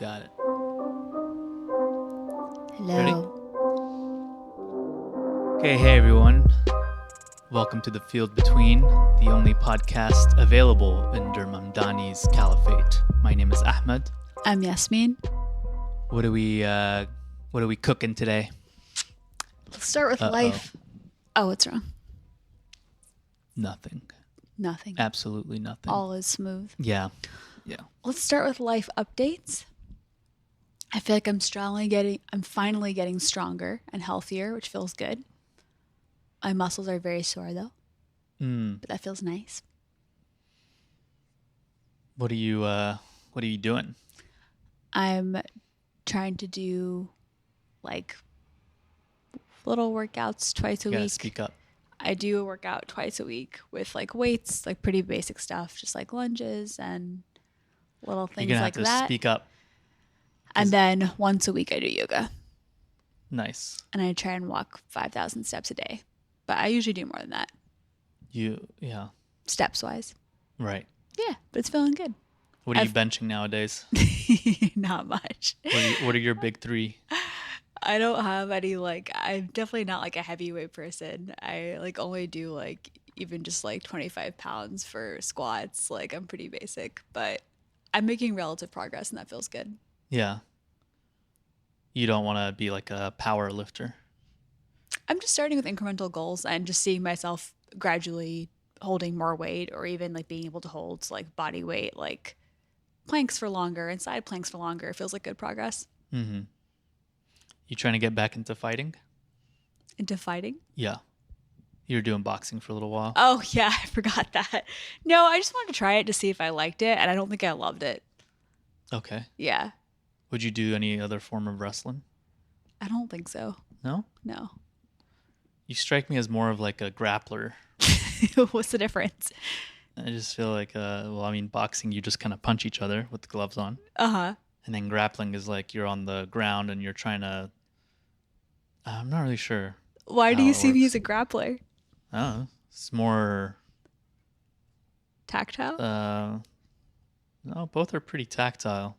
got it. Hello. Okay, hey everyone. Welcome to The Field Between, the only podcast available in Durmamdani's Caliphate. My name is Ahmed. I'm Yasmin. What are we cooking today? Let's start with life. Oh, what's wrong? Nothing. Nothing. Absolutely nothing. All is smooth. Yeah. Let's start with life updates. I feel like I'm finally getting stronger and healthier, which feels good. My muscles are very sore though. But that feels nice. What are you doing? I'm trying to do like little workouts twice a You gotta week. speak up. I do a workout twice a week with like weights, like pretty basic stuff, just like lunges and little things You're gonna like have to that. speak up. And then once a week I do yoga. Nice. And I try and walk 5,000 steps a day. But I usually do more than that. Yeah. Steps wise. Right. Yeah, but it's feeling good. What are you benching nowadays? Not much. What are your big three? I don't have any I'm definitely not like a heavyweight person. I only do even just 25 pounds for squats. I'm pretty basic, but I'm making relative progress and that feels good. Yeah. You don't want to be like a power lifter. I'm just starting with incremental goals and just seeing myself gradually holding more weight or even being able to hold body weight, planks for longer and side planks for longer. It feels like good progress. Mm-hmm. You trying to get back into fighting? Into fighting? Yeah. You were doing boxing for a little while. Oh, yeah. I forgot that. No, I just wanted to try it to see if I liked it, and I don't think I loved it. Okay. Yeah. Would you do any other form of wrestling? I don't think so. No? No. You strike me as more of like a grappler. What's the difference? I just feel like, boxing, you just kind of punch each other with the gloves on. Uh-huh. And then grappling is like you're on the ground and you're trying to... I'm not really sure. Why do you see me as a grappler? I don't know. It's more... Tactile? No, both are pretty tactile.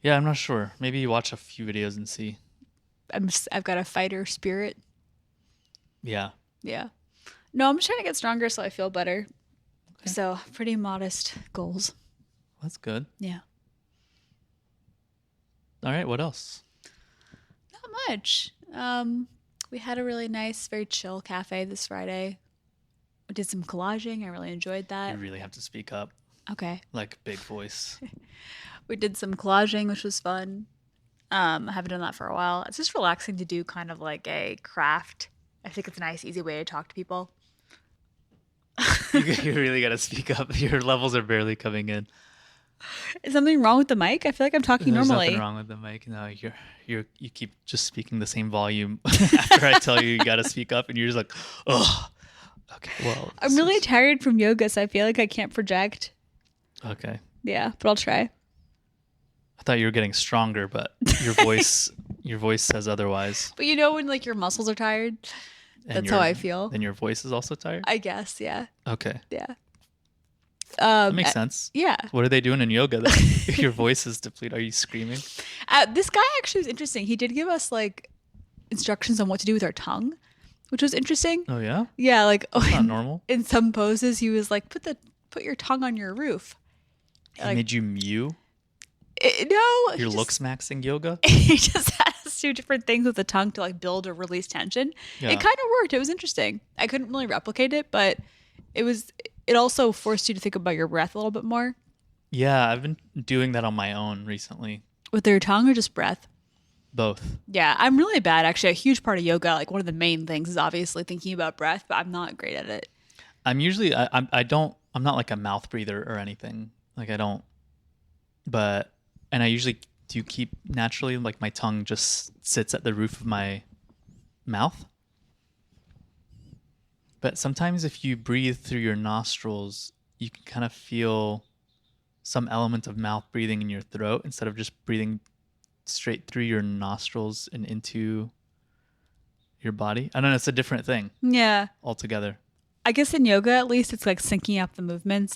Yeah, I'm not sure. Maybe you watch a few videos and see. I've got a fighter spirit. Yeah. Yeah. No, I'm just trying to get stronger so I feel better. Okay. So pretty modest goals. That's good. Yeah. All right. What else? Not much. We had a really nice, very chill cafe this Friday. We did some collaging. I really enjoyed that. You really have to speak up. Okay. Like big voice. We did some collaging, which was fun. I haven't done that for a while. It's just relaxing to do kind of like a craft. I think it's a nice, easy way to talk to people. You really got to speak up. Your levels are barely coming in. Is something wrong with the mic? I feel like I'm talking normally. There's nothing wrong with the mic. No, you keep just speaking the same volume after I tell you got to speak up, and you're just like, oh. Okay, well. I'm really tired from yoga, so I feel like I can't project. Okay. Yeah, but I'll try. I thought you were getting stronger, but your voice says otherwise. But when your muscles are tired, that's how I feel. And your voice is also tired? I guess, yeah. Okay. Yeah. That makes sense. Yeah. What are they doing in yoga then? Your voice is depleted. Are you screaming? This guy actually was interesting. He did give us instructions on what to do with our tongue, which was interesting. Oh yeah? Yeah, That's not normal. In some poses he was like, put your tongue on your roof. He made you mew? No. You're looks maxing yoga? He just has two different things with the tongue to build or release tension. Yeah. It kind of worked. It was interesting. I couldn't really replicate it, but it also forced you to think about your breath a little bit more. Yeah, I've been doing that on my own recently. With your tongue or just breath? Both. Yeah, I'm really bad. Actually, a huge part of yoga, one of the main things is obviously thinking about breath, but I'm not great at it. I'm usually, I'm not like a mouth breather or anything. And I usually do keep naturally, my tongue just sits at the roof of my mouth. But sometimes if you breathe through your nostrils, you can kind of feel some element of mouth breathing in your throat instead of just breathing straight through your nostrils and into your body. I don't know. It's a different thing. Yeah. Altogether. I guess in yoga, at least, it's syncing up the movements.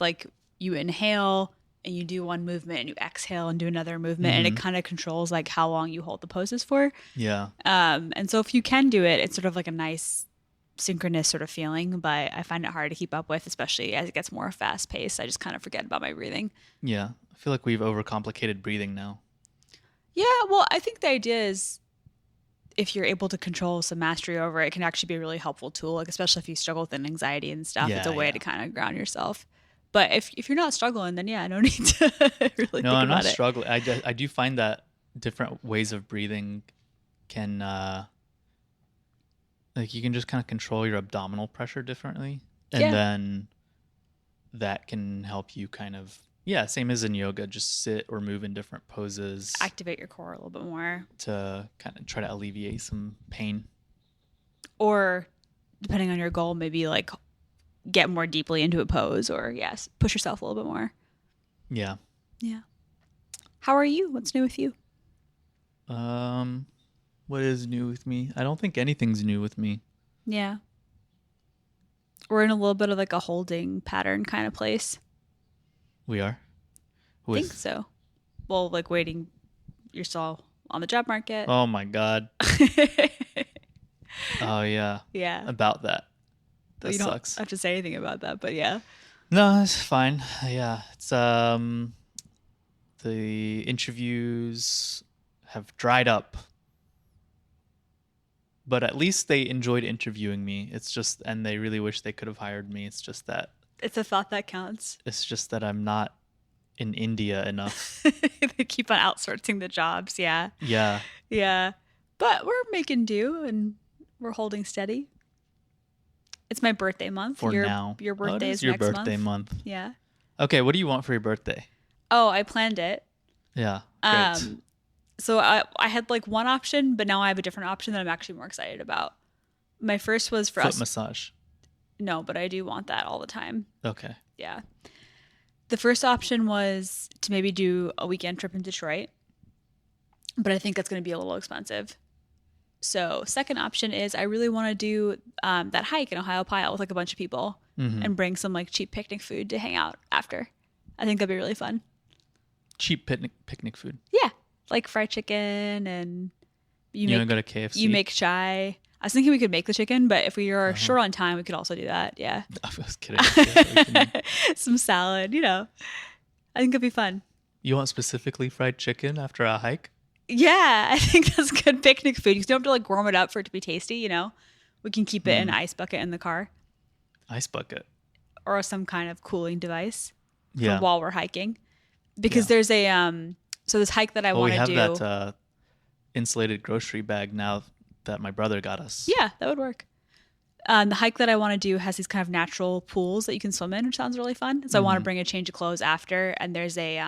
You inhale, and you do one movement and you exhale and do another movement, and it Mm-hmm. kind of controls like how long you hold the poses for. Yeah. And so if you can do it, it's sort of like a nice synchronous sort of feeling, but I find it hard to keep up with, especially as it gets more fast paced. I just kind of forget about my breathing. Yeah. I feel like we've overcomplicated breathing now. Yeah, well, I think the idea is if you're able to control some mastery over it, it can actually be a really helpful tool, like especially if you struggle with anxiety and stuff. It's a Yeah, way yeah. to kind of ground yourself. But if you're not struggling, then yeah, no need to really No, think I'm not about it. struggling. I do find that different ways of breathing can like you can just kind of control your abdominal pressure differently, and Yeah. then that can help you kind of, yeah, same as in yoga, just sit or move in different poses Activate your core a little bit more. to kind of try to alleviate some pain. Or depending on your goal, maybe like get more deeply into a pose, or yes, push yourself a little bit more. Yeah. Yeah. How are you? What's new with you? What is new with me? I don't think anything's new with me. Yeah. We're in a little bit of like a holding pattern kind of place. We are. I think so. Well, like waiting. You're still on the job market. Oh my God. Oh yeah. Yeah. About that. That You sucks. don't have to say anything about that, but yeah. No, it's fine. Yeah. It's the interviews have dried up. But at least they enjoyed interviewing me. It's just, and they really wish they could have hired me. It's just that It's a thought that counts. I'm not in India enough. They keep on outsourcing the jobs. Yeah. Yeah. Yeah. But we're making do and we're holding steady. It's my birthday month. For now. Your birthday it is your next birthday month. Yeah. Okay, what do you want for your birthday? Oh, I planned it. Yeah. Great. So I had like one option, but now I have a different option that I'm actually more excited about. My first was for Foot us. massage. No, but I do want that all the time. Okay. Yeah. The first option was to maybe do a weekend trip in Detroit, but I think that's going to be a little expensive. So second option is I really want to do that hike in Ohio Pile with like a bunch of people and bring some like cheap picnic food to hang out after. I think that'd be really fun. Cheap picnic food. Yeah. Like fried chicken and You want to go to KFC? you make chai. I was thinking we could make the chicken, but if we are short on time, we could also do that. Yeah. I was kidding. Yeah, Some salad, I think it'd be fun. you want specifically fried chicken after a hike? Yeah, I think that's good picnic food. You don't have to like warm it up for it to be tasty, We can keep it in an ice bucket in the car Ice bucket. or some kind of cooling device Yeah. for while we're hiking. Because there's a so this hike that I Well, want we to have do. that insulated grocery bag now that my brother got us. Yeah, that would work. The hike that I want to do has these kind of natural pools that you can swim in, which sounds really fun. So I want to bring a change of clothes after, and there's a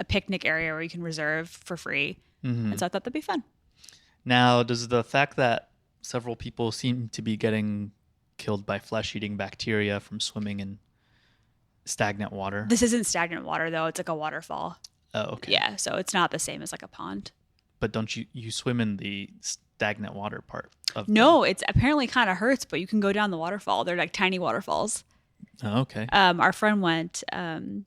picnic area where you can reserve for free. And so I thought that'd be fun. Now, does the fact that several people seem to be getting killed by flesh-eating bacteria from swimming in stagnant water? This isn't stagnant water though; it's like a waterfall. Oh, okay. Yeah, so it's not the same as like a pond. But don't you swim in the stagnant water part of No, it's apparently kind of hurts, but you can go down the waterfall. They're like tiny waterfalls. Oh, okay. Our friend went, and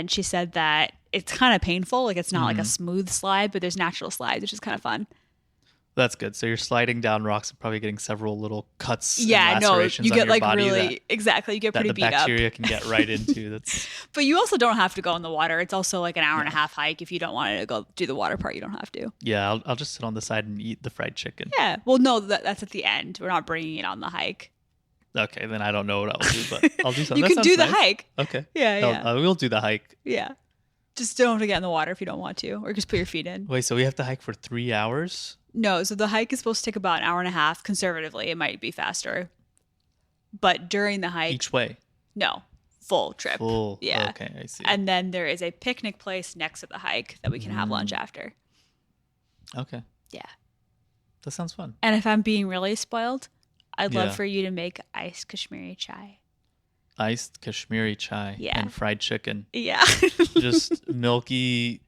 she said that it's kind of painful. Like it's not like a smooth slide, but there's natural slides, which is kind of fun. That's good. So you're sliding down rocks and probably getting several little cuts Yeah, and no, lacerations you on get your like body really exactly. You get that pretty the beat up. bacteria can get right into. That's But you also don't have to go in the water. It's also like an hour and a half hike. If you don't want to go do the water part, you don't have to. yeah. I'll just sit on the side and eat the fried chicken. Yeah. Well, no, that's at the end. We're not bringing it on the hike. Okay, then I don't know what I'll do, but I'll do something. You That can do sounds the nice. hike. Okay. Yeah, yeah. I will do the hike. Yeah. Just don't have to get in the water if you don't want to, or just put your feet in. Wait, so we have to hike for 3 hours? No, so the hike is supposed to take about an hour and a half. Conservatively, it might be faster. But during the hike, Each way? no, full trip. Full. Yeah. Okay, I see. And then there is a picnic place next to the hike that we can have lunch after. Okay. Yeah. That sounds fun. And if I'm being really spoiled, I'd Yeah. love for you to make iced Kashmiri chai. Iced Kashmiri chai Yeah. and fried chicken. Yeah. Just milky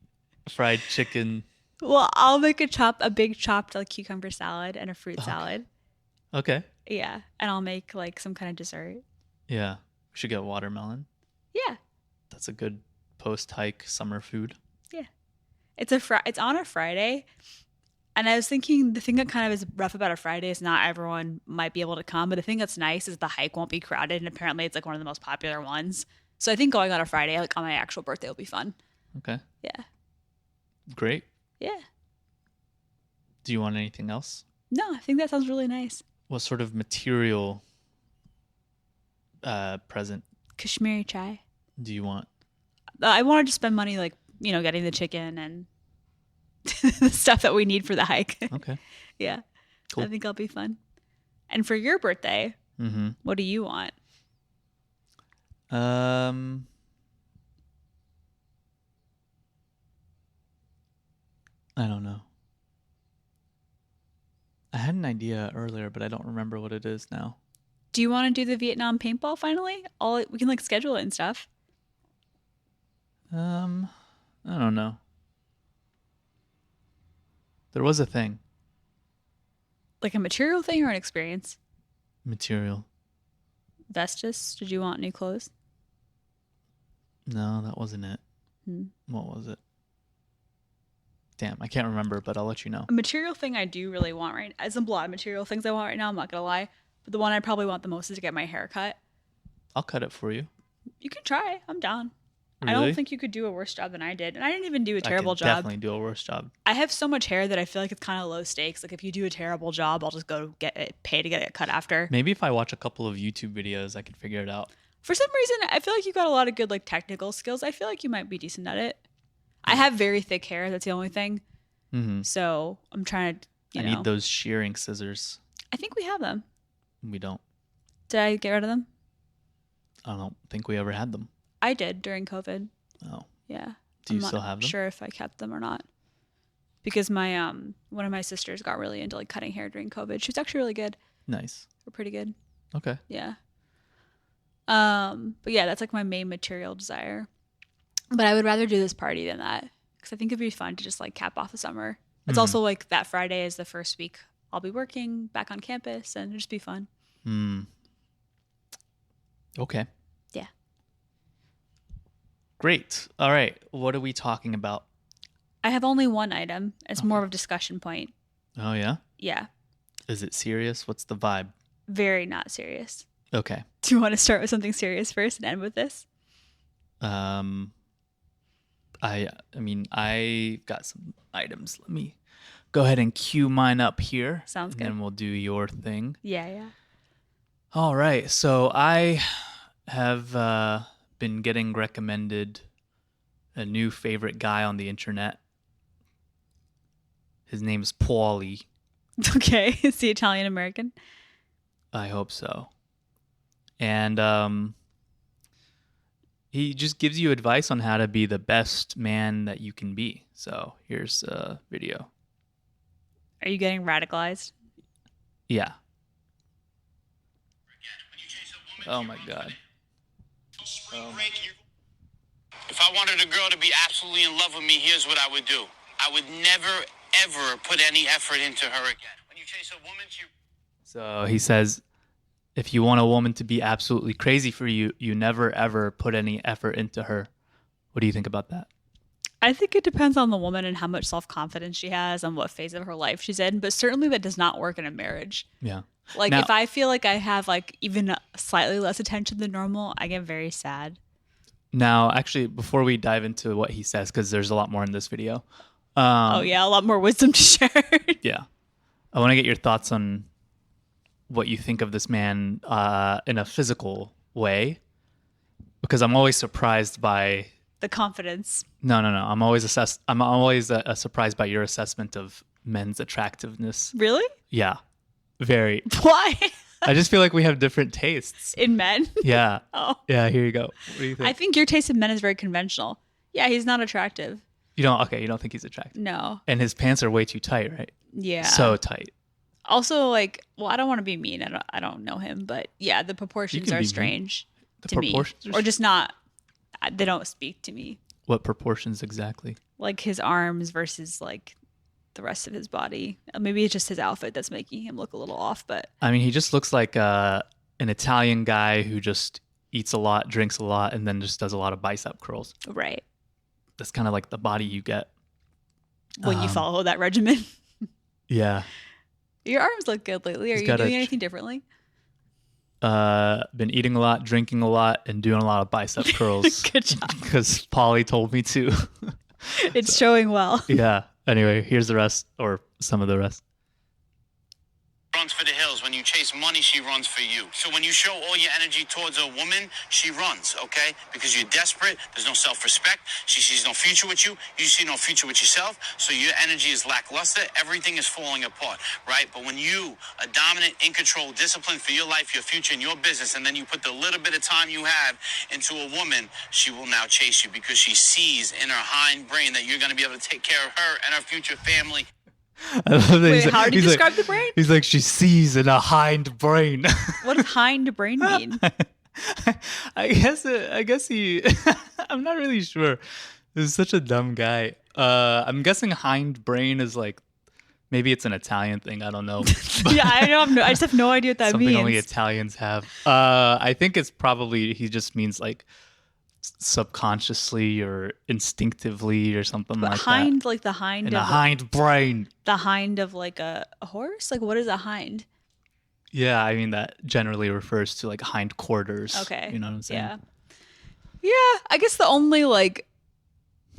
fried chicken. Well, I'll make a big chopped like cucumber salad and a fruit salad. Okay. Yeah. And I'll make like some kind of dessert. Yeah. We should get watermelon. Yeah. That's a good post-hike summer food. Yeah. It's on a Friday. And I was thinking the thing that kind of is rough about a Friday is not everyone might be able to come. But the thing that's nice is the hike won't be crowded. And apparently it's like one of the most popular ones. So I think going on a Friday, like on my actual birthday, will be fun. Okay. Yeah. Great. Yeah. Do you want anything else? No, I think that sounds really nice. What sort of material present Kashmiri chai. do you want? I wanted to spend money like, getting the chicken and the stuff that we need for the hike. Okay. Yeah. Cool. I think it'll be fun. And for your birthday, what do you want? I don't know. I had an idea earlier, but I don't remember what it is now. Do you want to do the Vietnam paintball finally? We can like schedule it and stuff. I don't know. There was a thing. Like a material thing or an experience? Material. Vestus, did you want new clothes? No, that wasn't it. What was it? Damn, I can't remember, but I'll let you know. A material thing I do really want right now. There's a lot of material things I want right now, I'm not going to lie. But the one I probably want the most is to get my hair cut. I'll cut it for you. You can try. I'm down. Really? I don't think you could do a worse job than I did. And I didn't even do a terrible job. Definitely do a worse job. I have so much hair that I feel like it's kind of low stakes. Like if you do a terrible job, I'll just go pay to get it cut after. Maybe if I watch a couple of YouTube videos, I can figure it out. For some reason, I feel like you got a lot of good like technical skills. I feel like you might be decent at it. I have very thick hair. That's the only thing. So I'm trying to, I need those shearing scissors. I think we have them. We don't. Did I get rid of them? I don't think we ever had them. I did during COVID. Oh. Yeah. Do you still have them? I'm not sure if I kept them or not. Because my one of my sisters got really into like cutting hair during COVID. She was actually really good. Nice. We're pretty good. Okay. Yeah. But yeah, that's like my main material desire. But I would rather do this party than that. Because I think it'd be fun to just like cap off the summer. It's also like that Friday is the first week I'll be working back on campus and it'll just be fun. Okay. Yeah. Great. All right. What are we talking about? I have only one item. It's more of a discussion point. Oh, yeah? Yeah. Is it serious? What's the vibe? Very not serious. Okay. Do you want to start with something serious first and end with this? I mean, I got some items. Let me go ahead and cue mine up here. Sounds good. And then we'll do your thing. Yeah. All right. So I have been getting recommended a new favorite guy on the internet. His name is Paulie. Okay. Is he Italian American? I hope so. And he just gives you advice on how to be the best man that you can be. So here's a video. Are you getting radicalized? Yeah. Oh my God. If I wanted a girl to be absolutely in love with me, here's what I would do. I would never, ever put any effort into her again. When you chase a woman, So he says, if you want a woman to be absolutely crazy for you, you never, ever put any effort into her. What do you think about that? I think it depends on the woman and how much self-confidence she has and what phase of her life she's in. But certainly that does not work in a marriage. Yeah. Like if I feel like I have like even slightly less attention than normal, I get very sad. Now, actually, before we dive into what he says, because there's a lot more in this video. Oh, yeah. A lot more wisdom to share. Yeah. I want to get your thoughts on what you think of this man in a physical way, because I'm always surprised by the confidence. No. I'm always surprised by your assessment of men's attractiveness. Really? Yeah. Very. Why? I just feel like we have different tastes. In men? Yeah. Oh. Yeah, here you go. What do you think? I think your taste in men is very conventional. Yeah, he's not attractive. You don't think he's attractive? No. And his pants are way too tight, right? Yeah. So tight. Also, like, well, I don't want to be mean. I don't know him, but yeah, the proportions are strange to me. Or just not, they don't speak to me. What proportions exactly? Like his arms versus like the rest of his body. Maybe it's just his outfit that's making him look a little off, but I mean, he just looks like an Italian guy who just eats a lot, drinks a lot, and then just does a lot of bicep curls. right. that's kind of like the body you get when you follow that regimen. Yeah. Your arms look good lately. Are you doing anything differently? Been eating a lot, drinking a lot, and doing a lot of bicep curls. Good job. Because Polly told me to. It's showing well. Yeah. Anyway, here's the rest, or some of the rest. Runs for the hills. When you chase money, she runs for you. So when you show all your energy towards a woman, she runs, okay? Because you're desperate. There's no self-respect. She sees no future with you. You see no future with yourself. So your energy is lackluster. Everything is falling apart, right? But when you are dominant, in control, disciplined for your life, your future, and your business, and then you put the little bit of time you have into a woman, she will now chase you because she sees in her hind brain that you're going to be able to take care of her and her future family. Wait, how do you describe the brain? He's like, she sees in a hind brain. What does hind brain mean? I guess he. I'm not really sure. This is such a dumb guy. I'm guessing hind brain is like, maybe it's an Italian thing. I don't know. Yeah, I know. I just have no idea what that something means. Only Italians have. I think it's probably he just means like subconsciously or instinctively or something but like hind, that. like the hind in of a hind brain. The hind of like a horse? Like what is a hind? Yeah, I mean that generally refers to like hind quarters. Okay. You know what I'm saying? Yeah. Yeah, I guess the only like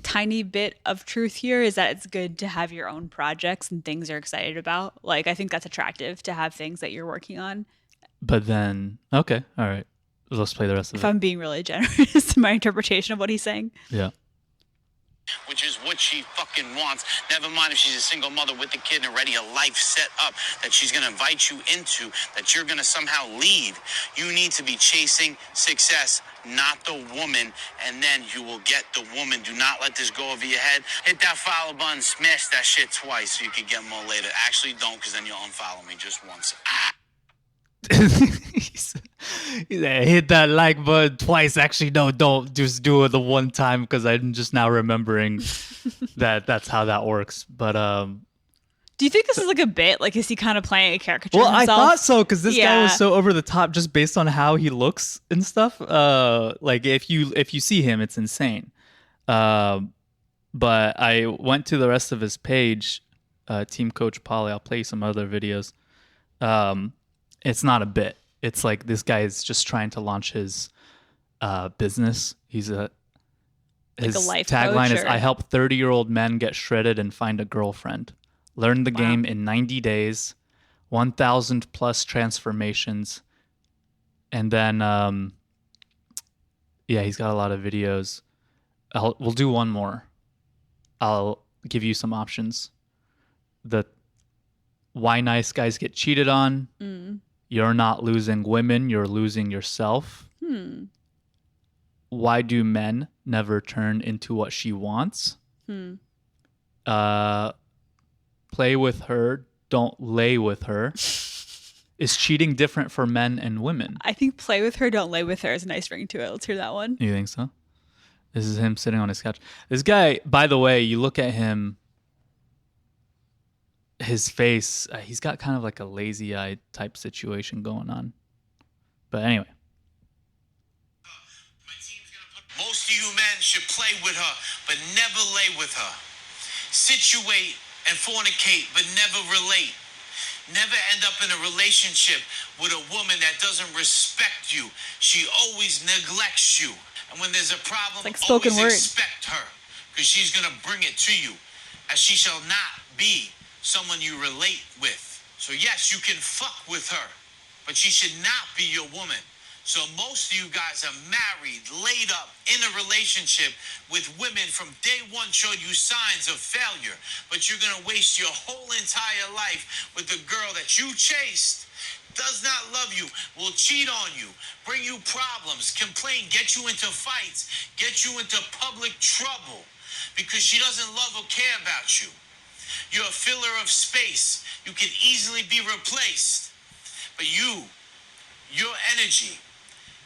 tiny bit of truth here is that it's good to have your own projects and things you're excited about. Like I think that's attractive to have things that you're working on. But then, okay, all right. Let's play the rest of If it. I'm being really generous in my interpretation of what he's saying. Yeah. Which is what she fucking wants. Never mind if she's a single mother with a kid and already a life set up that she's going to invite you into, that you're going to somehow lead. You need to be chasing success, not the woman, and then you will get the woman. Do not let this go over your head. Hit that follow button, smash that shit twice so you can get more later. Actually, don't, because then you'll unfollow me just once. He said, hit that like button twice. Actually, no, don't. Just do it the one time because I'm just now remembering that's how that works. But do you think this is like a bit? Like, is he kind of playing a caricature well, of I himself? thought so because this guy was Yeah. so over the top just based on how he looks and stuff. Like if you see him, it's insane. But I went to the rest of his page, Team Coach Polly. I'll play you some other videos. It's not a bit. It's like this guy is just trying to launch his business. His life tagline coach is or- I help 30-year-old men get shredded and find a girlfriend. Learn the game in 90 days, 1,000 plus transformations. And then he's got a lot of videos. We'll do one more. I'll give you some options. The why nice guys get cheated on. You're not losing women, you're losing yourself. Why do men never turn into what she wants? Play with her, don't lay with her. Is cheating different for men and women? I think play with her, don't lay with her is a nice ring to it. Let's hear that one. You think so? This is him sitting on his couch. This guy, by the way, you look at him, his face, he's got kind of like a lazy eye type situation going on. But anyway. Most of you men should play with her, but never lay with her. Situate and fornicate, but never relate. Never end up in a relationship with a woman that doesn't respect you. She always neglects you. And when there's a problem, It's like spoken always word. expect her, because she's going to bring it to you, as she shall not be someone you relate with. So yes, you can fuck with her, but she should not be your woman. So most of you guys are married, laid up, in a relationship with women from day one showed you signs of failure. But you're going to waste your whole entire life with the girl that you chased, does not love you, will cheat on you, bring you problems, complain, get you into fights, get you into public trouble because she doesn't love or care about you. You're a filler of space. You can easily be replaced. But your energy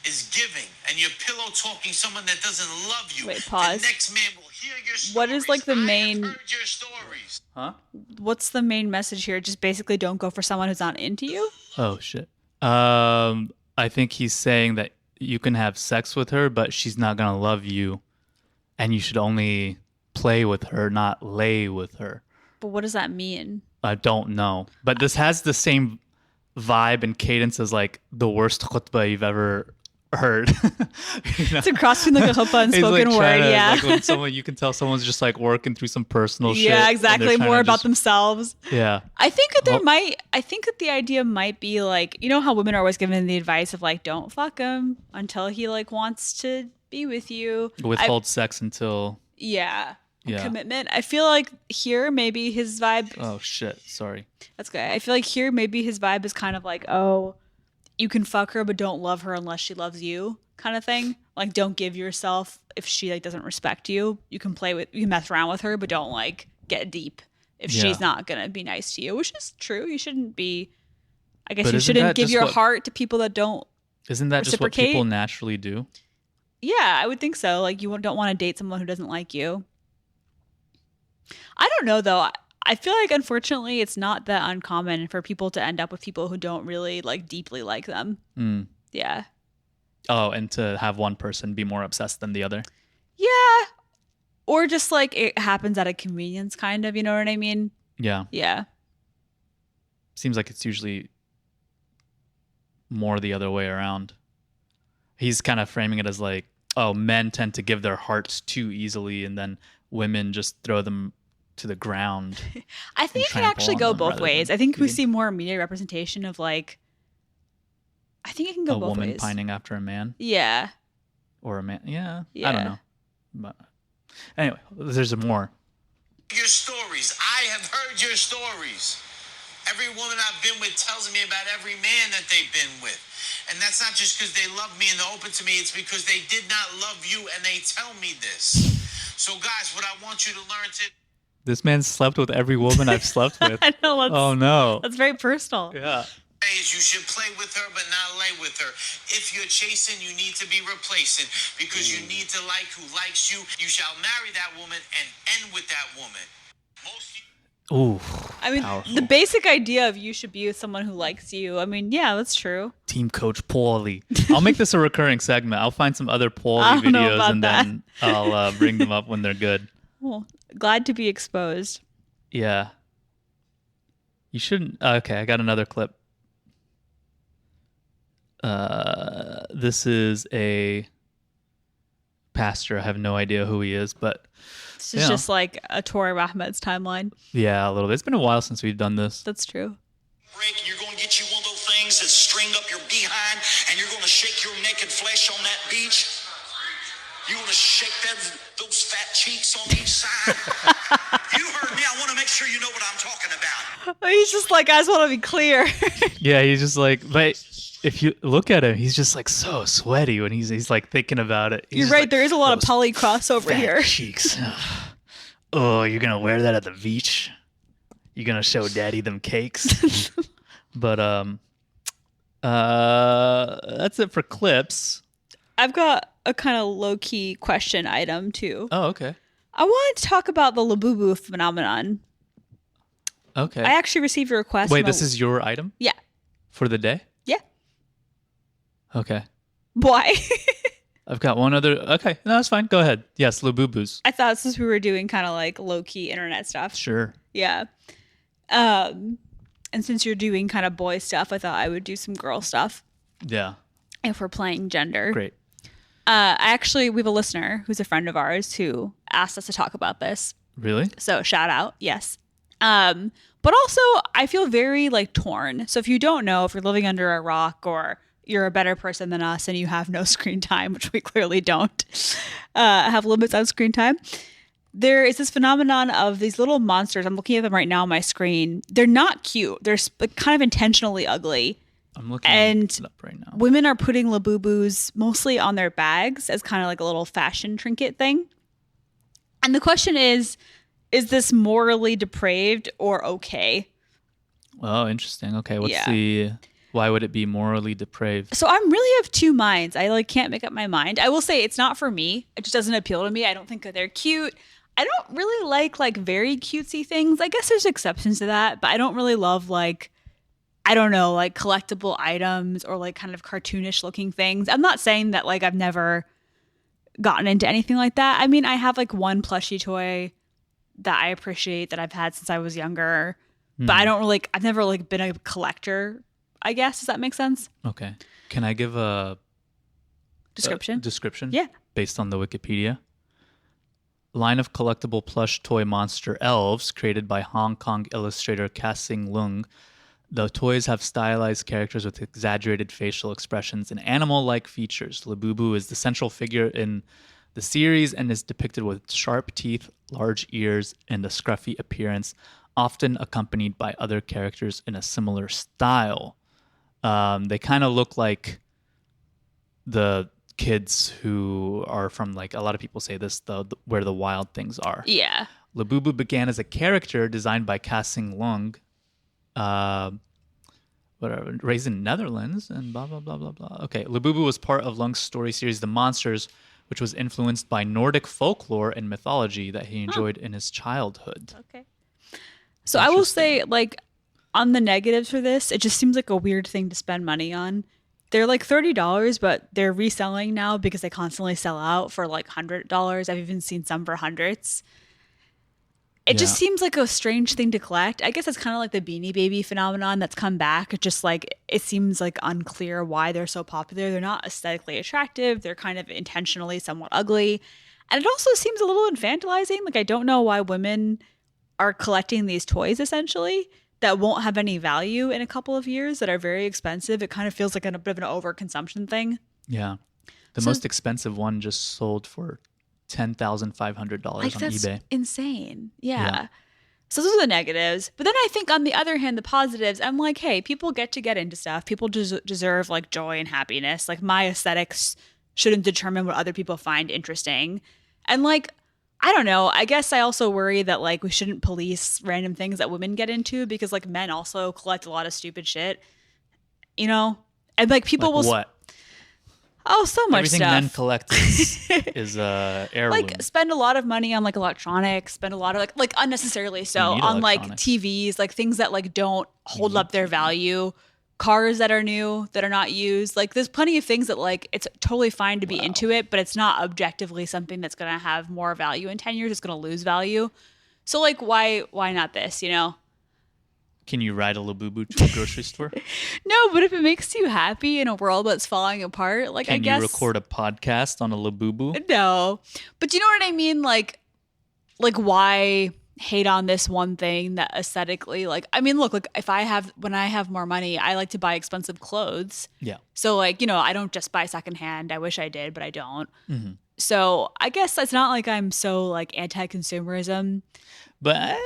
is giving, and you're pillow talking someone that doesn't love you. Wait, pause. The next man will hear your stories. What is, like, the I have main- heard your stories. Huh? What's the main message here? Just basically don't go for someone who's not into you? Oh, shit. I think he's saying that you can have sex with her, but she's not going to love you. and you should only play with her, not lay with her. But what does that mean? I don't know. But this has the same vibe and cadence as like the worst khutbah you've ever heard. It's a cross between like a chuppah and It's spoken like word. Yeah. Like when someone, you can tell someone's just like working through some personal shit. Yeah, and exactly. they're trying More to about just- themselves. Yeah. I think that I think that the idea might be like, you know how women are always given the advice of like, don't fuck him until he like wants to be with you. Withhold sex until. Yeah. Yeah. Commitment. I feel like here maybe his vibe. Oh shit! Sorry. That's good. I feel like here maybe his vibe is kind of like, oh, you can fuck her but don't love her unless she loves you, kind of thing. Like, don't give yourself if she like doesn't respect you. You can mess around with her, but don't like get deep if Yeah. she's not gonna be nice to you, which is true. You shouldn't be. I guess But you isn't shouldn't that give just your what- heart to people that don't. Isn't that just what Reciprocate? people naturally do? Yeah, I would think so. Like, you don't want to date someone who doesn't like you. I don't know though. I feel like unfortunately it's not that uncommon for people to end up with people who don't really like deeply like them. Mm. Yeah. Oh, and to have one person be more obsessed than the other. Yeah. Or just like it happens out of convenience, kind of, you know what I mean? Yeah. Yeah. Seems like it's usually more the other way around. He's kind of framing it as like, oh, men tend to give their hearts too easily, and then women just throw them to the ground. I think it can trample actually on go them both rather ways. than I think we beating. see more immediate representation of like, I think it can go A both woman ways. pining after a man, Yeah. or a man. Yeah, I Yeah. don't know. But anyway, there's more. Your stories. I have heard your stories. Every woman I've been with tells me about every man that they've been with. And that's not just because they love me and they're open to me. It's because they did not love you and they tell me this. So, guys, what I want you to learn to... This man slept with every woman I've slept with. I know. Oh no. That's very personal. Yeah. is you should play with her but not lay with her. If you're chasing, you need to be replacing because you need to like who likes you. You shall marry that woman and end with that woman. Ooh. I mean, Powerful. the basic idea of you should be with someone who likes you. I mean, yeah, that's true. Team Coach Paulie. I'll make this a recurring segment. I'll find some other I Paulie don't know videos about and that. then I'll bring them up when they're good. Well, glad to be exposed. Yeah. You shouldn't. Okay, I got another clip. This is a pastor. I have no idea who he is, but This is Yeah. just like a Torah Ahmed's timeline. yeah, a little bit. It's been a while since we've done this. That's true. Break, and you're going to get you one of those things that string up your behind, and you're going to shake your naked flesh on that beach. You want to shake those fat cheeks on each side. You heard me. I want to make sure you know what I'm talking about. He's just like, I just want to be clear. Yeah, he's just like, but if you look at him, he's just like so sweaty when he's like thinking about it. He's You're just right. like, There is a lot of "Those poly crossover fat here. cheeks. Oh, you're gonna wear that at the beach? You're gonna show daddy them cakes? But that's it for clips. I've got a kind of low key question item too. Oh, okay. I wanted to talk about the Labubu phenomenon. Okay. I actually received a request. Wait, from this is your item yeah, for the day? yeah. Okay. Why? I've got one other. Okay, no, that's fine. Go ahead. Yes, Labubus. I thought since we were doing kind of like low key internet stuff. Sure. Yeah. And since you're doing kind of boy stuff, I thought I would do some girl stuff Yeah. if we're playing gender. Great. We have a listener who's a friend of ours who asked us to talk about this. Really? So shout out. Yes. But also I feel very like torn. So if you don't know, if you're living under a rock or you're a better person than us and you have no screen time, which we clearly don't, have limits on screen time. There is this phenomenon of these little monsters. I'm looking at them right now on my screen. They're not cute. They're kind of intentionally ugly. I'm looking And it up right now. Women are putting Labubus mostly on their bags as kind of like a little fashion trinket thing. And the question is this morally depraved or okay? Oh, interesting. Okay, what's Yeah. the? Why would it be morally depraved? So I'm really of two minds. I like can't make up my mind. I will say it's not for me. It just doesn't appeal to me. I don't think that they're cute. I don't really like very cutesy things. I guess there's exceptions to that, but I don't really love like, I don't know, like collectible items or like kind of cartoonish looking things. I'm not saying that like I've never gotten into anything like that. I mean, I have like one plushie toy that I appreciate that I've had since I was younger, but I don't really, I've never like been a collector, I guess. Does that make sense? Okay. Can I give a Description? description? Yeah. Based on the Wikipedia. Line of collectible plush toy monster elves created by Hong Kong illustrator Ka-Sing Leung. The toys have stylized characters with exaggerated facial expressions and animal-like features. Labubu is the central figure in the series and is depicted with sharp teeth, large ears, and a scruffy appearance, often accompanied by other characters in a similar style. They kind of look like the kids who are from, like, a lot of people say this, where the wild things are. Yeah. Labubu began as a character designed by Ka-Sing Leung, raised in Netherlands, and blah, blah, blah, blah, blah. Okay, Labubu was part of Leung's story series The Monsters, which was influenced by Nordic folklore and mythology that he enjoyed in his childhood. Okay. So I will say, like, on the negatives for this, it just seems like a weird thing to spend money on. They're like $30, but they're reselling now because they constantly sell out for like $100. I've even seen some for hundreds. It just seems like a strange thing to collect. I guess it's kind of like the Beanie Baby phenomenon that's come back. It's just like, it seems like unclear why they're so popular. They're not aesthetically attractive. They're kind of intentionally somewhat ugly. And it also seems a little infantilizing. Like, I don't know why women are collecting these toys essentially that won't have any value in a couple of years, that are very expensive. It kind of feels like a bit of an overconsumption thing. Yeah. The most expensive one just sold for $10,500 on eBay. Insane. Yeah. So those are the negatives. But then I think on the other hand, the positives, I'm like, hey, people get into stuff. People deserve like joy and happiness. Like, my aesthetics shouldn't determine what other people find interesting. And like, I don't know. I guess I also worry that like we shouldn't police random things that women get into, because like men also collect a lot of stupid shit, you know? And like people will... What? Oh, so much Everything stuff. men collect is heirloom. Like, spend a lot of money on like electronics, spend a lot of like unnecessarily so on like TVs, like things that like don't hold up their value, cars that are new, that are not used. Like, there's plenty of things that like it's totally fine to be into it, but it's not objectively something that's going to have more value in 10 years. It's going to lose value. So like, why not this, you know? Can you ride a Labubu to a grocery store? No, but if it makes you happy in a world that's falling apart, like, I guess... Can you record a podcast on a Labubu? No. But you know what I mean? Like why hate on this one thing that aesthetically, like, I mean, look, like, when I have more money, I like to buy expensive clothes. Yeah. So like, you know, I don't just buy secondhand. I wish I did, but I don't. Mm-hmm. So I guess it's not like I'm so like anti-consumerism. But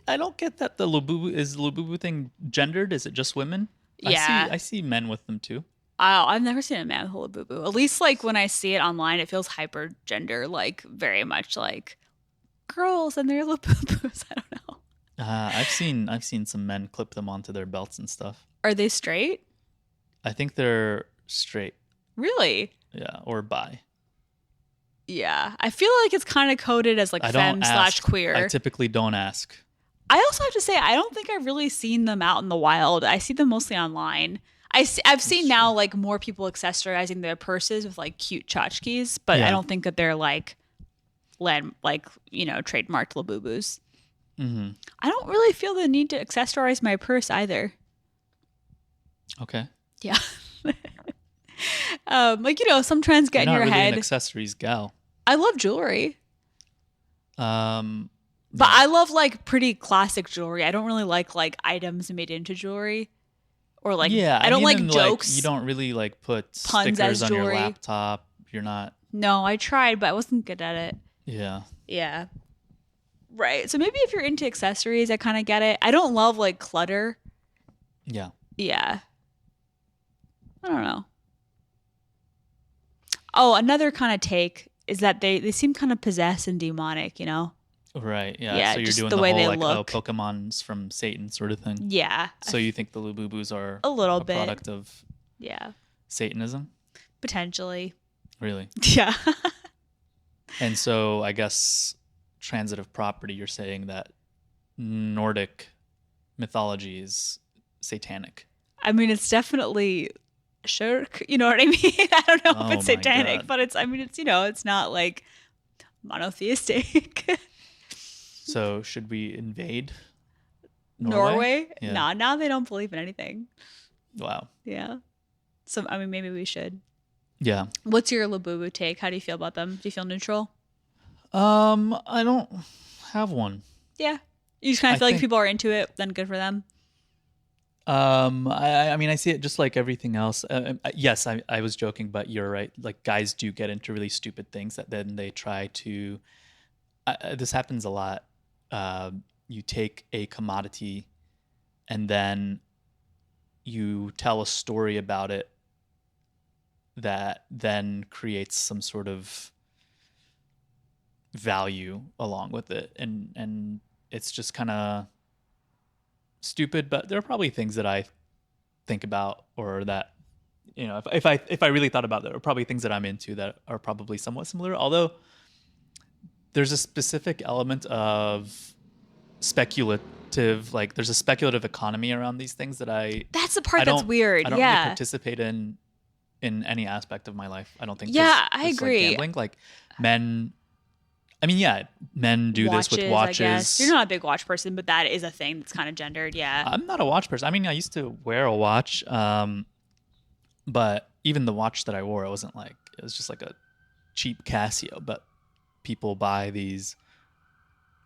I don't get that the Labubu thing gendered? Is it just women? Yeah. I see men with them too. Oh, I've never seen a man with a Labubu. At least like when I see it online, it feels hyper gender, like very much like girls and their Labubus. I don't know. I've seen some men clip them onto their belts and stuff. Are they straight? I think they're straight. Really? Yeah, or bi. Yeah, I feel like it's kind of coded as like femme/queer. I typically don't ask. I also have to say, I don't think I've really seen them out in the wild. I see them mostly online. I've seen now like more people accessorizing their purses with like cute tchotchkes, but I don't think that they're like you know, trademarked Labubus. Mm-hmm. I don't really feel the need to accessorize my purse either. Okay. Yeah. Like, you know, some trends get in your really head. An accessories gal. I love jewelry. But I love like pretty classic jewelry. I don't really like items made into jewelry. Or like, I don't like jokes. You don't really like put puns stickers as on your jewelry. laptop. You're not. No, I tried, but I wasn't good at it. Yeah. Yeah. Right. So maybe if you're into accessories, I kind of get it. I don't love like clutter. Yeah. Yeah. I don't know. Oh, another kind of take is that they seem kind of possessed and demonic, you know? Right, yeah. Yeah, so you're just doing the the way whole they like, look. Pokemon's from Satan sort of thing. Yeah. So you think the Labubus are a little bit product of Satanism? Potentially. Really? Yeah. And so I guess transitive property, you're saying that Nordic mythology is satanic. I mean, it's definitely shirk. You know what I mean? I don't know Oh if it's my satanic, God. but it's, I mean, it's, you know, it's not like monotheistic. So should we invade Norway? Yeah. Nah, now they don't believe in anything. Wow. Yeah. So, I mean, maybe we should. Yeah. What's your Labubu take? How do you feel about them? Do you feel neutral? I don't have one. Yeah. You just kind I of feel like if think- people are into it, then good for them. I mean, I see it just like everything else. Yes, I was joking, but you're right. Like guys do get into really stupid things that then they try to. This happens a lot. You take a commodity, and then you tell a story about it that then creates some sort of value along with it, and it's just kind of stupid, but there are probably things that I think about, or that, you know, if I really thought about it, there are probably things that I'm into that are probably somewhat similar. Although there's a specific element of speculative, like there's a speculative economy around these things that That's the part I that's don't- weird. I don't Yeah. really participate in any aspect of my life. I don't think. Yeah, I it's agree. Like gambling, like men. I mean, yeah, men do this with watches. I guess. You're not a big watch person, but that is a thing that's kind of gendered. Yeah. I'm not a watch person. I mean, I used to wear a watch, but even the watch that I wore, it wasn't like, it was just like a cheap Casio. But people buy these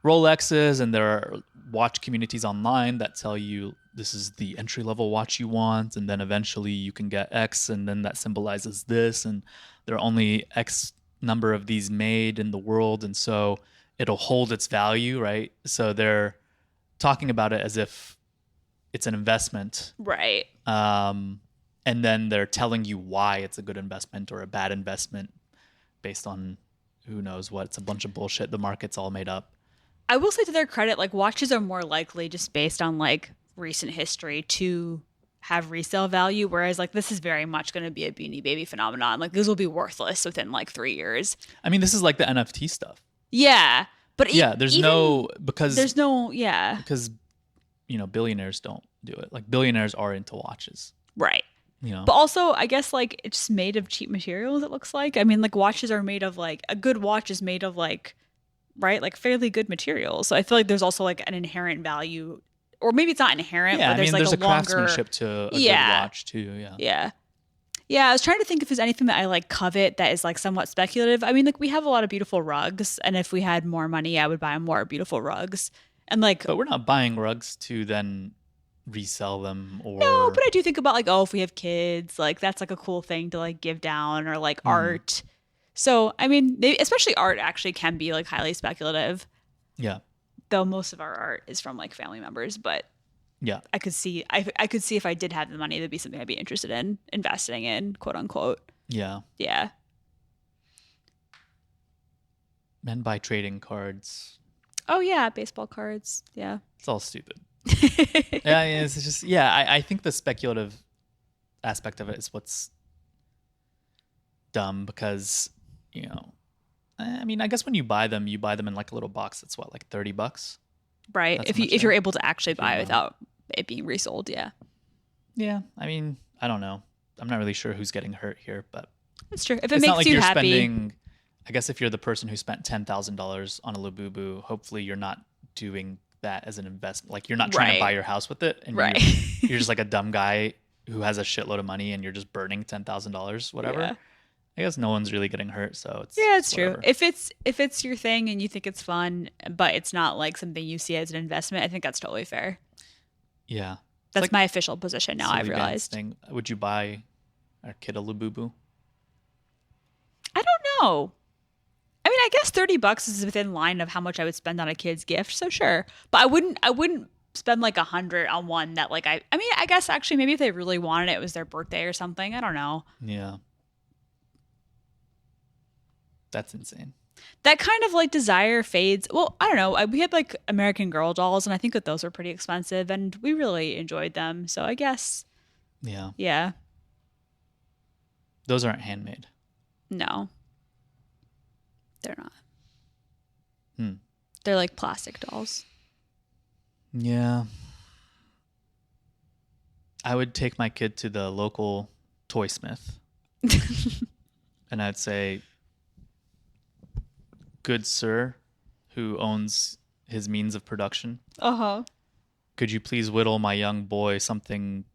Rolexes, and there are watch communities online that tell you this is the entry level watch you want, and then eventually you can get X, and then that symbolizes this, and there are only X number of these made in the world, and so it'll hold its value, right? So they're talking about it as if it's an investment, Right. and then they're telling you why it's a good investment or a bad investment based on who knows what. It's a bunch of bullshit. The market's all made up. I will say to their credit, like watches are more likely just based on like recent history to have resale value, whereas like this is very much going to be a Beanie Baby phenomenon. Like these will be worthless within like 3 years. I mean, this is like the NFT stuff. Yeah, but Yeah, there's no because yeah, because you know, billionaires don't do it. Like billionaires are into watches. right. You know, But also, I guess like it's made of cheap materials. It looks like. I mean, like watches are made of like a good watch is made of like, right, like fairly good materials. So I feel like there's also like an inherent value, or maybe it's not inherent. yeah. But I there's mean, like there's a longer craftsmanship to a Yeah. good watch too. Yeah. Yeah. Yeah, I was trying to think if there's anything that I like covet that is like somewhat speculative. I mean, like we have a lot of beautiful rugs, and if we had more money, I would buy more beautiful rugs. And like, But we're not buying rugs to then resell them, or no, but I do think about like, oh, if we have kids, like that's like a cool thing to like give down, or like art. So, I mean, especially art actually can be like highly speculative, yeah, though most of our art is from like family members, but yeah. I could see if I did have the money, that'd be something I'd be interested in investing in, quote unquote. Yeah. Yeah. Men buy trading cards. Oh yeah, baseball cards. Yeah. It's all stupid. Yeah, I mean, it's just I think the speculative aspect of it is what's dumb, because you know, I mean, I guess when you buy them in like a little box. It's what, like $30? Right. That's If how much you're they- able to actually buy know. without it being resold, yeah. Yeah. I mean, I don't know. I'm not really sure who's getting hurt here, but That's true. If it it's makes not like you you're happy. spending. I guess if you're the person who spent $10,000 on a Labubu, hopefully you're not doing that as an investment. Like you're not trying Right. to buy your house with it, and Right. you're just like a dumb guy who has a shitload of money, and you're just burning $10,000, whatever. Yeah. I guess no one's really getting hurt, so it's Yeah, it's true. whatever. If it's your thing and you think it's fun, but it's not like something you see as an investment, I think that's totally fair. Yeah, It's That's like my official position now, I've silly bands realized. thing. Would you buy our kid a Labubu? I don't know. I mean, I guess $30 is within line of how much I would spend on a kid's gift, so sure. But I wouldn't spend like 100 on one that like I mean, I guess actually maybe if they really wanted it, it was their birthday or something. I don't know. Yeah, that's insane. That kind of like desire fades. Well, I don't know. We had like American Girl dolls, and I think that those were pretty expensive, and we really enjoyed them. So I guess, Yeah, yeah, those aren't handmade. no, they're not. Hmm. They're like plastic dolls. Yeah. I would take my kid to the local toy smith. And I'd say, good sir, who owns his means of production, could you please whittle my young boy something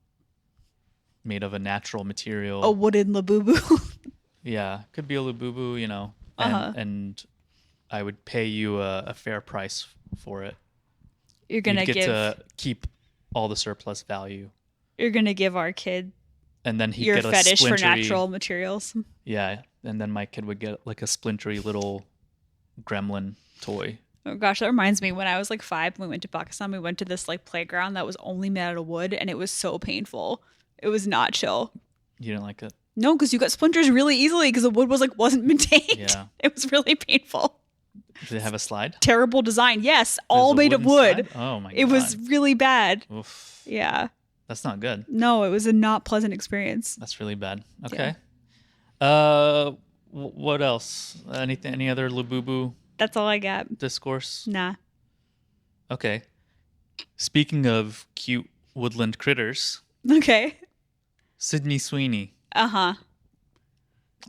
made of a natural material? A wooden Labubu. Yeah, could be a Labubu, and I would pay you a fair price for it. You're gonna You'd get to keep all the surplus value. You're gonna give our kid And then he'd your get a fetish for splintery, natural materials. Yeah, and then my kid would get like a splintery little gremlin toy. Oh gosh, that reminds me. When I was like 5, when we went to Pakistan, we went to this like playground that was only made out of wood, and it was so painful. It was not chill. You didn't like it? No, because you got splinters really easily because the wood wasn't maintained. Yeah. It was really painful. Did it have a slide? Terrible design. Yes, all There's a made of wood. wooden slide? Oh my god. It was really bad. Oof. Yeah. That's not good. No, it was a not pleasant experience. That's really bad. Yeah. Okay. What else? Any other Labubu That's all I got. discourse? Nah. Okay. Speaking of cute woodland critters, Okay. Sydney Sweeney. Uh-huh.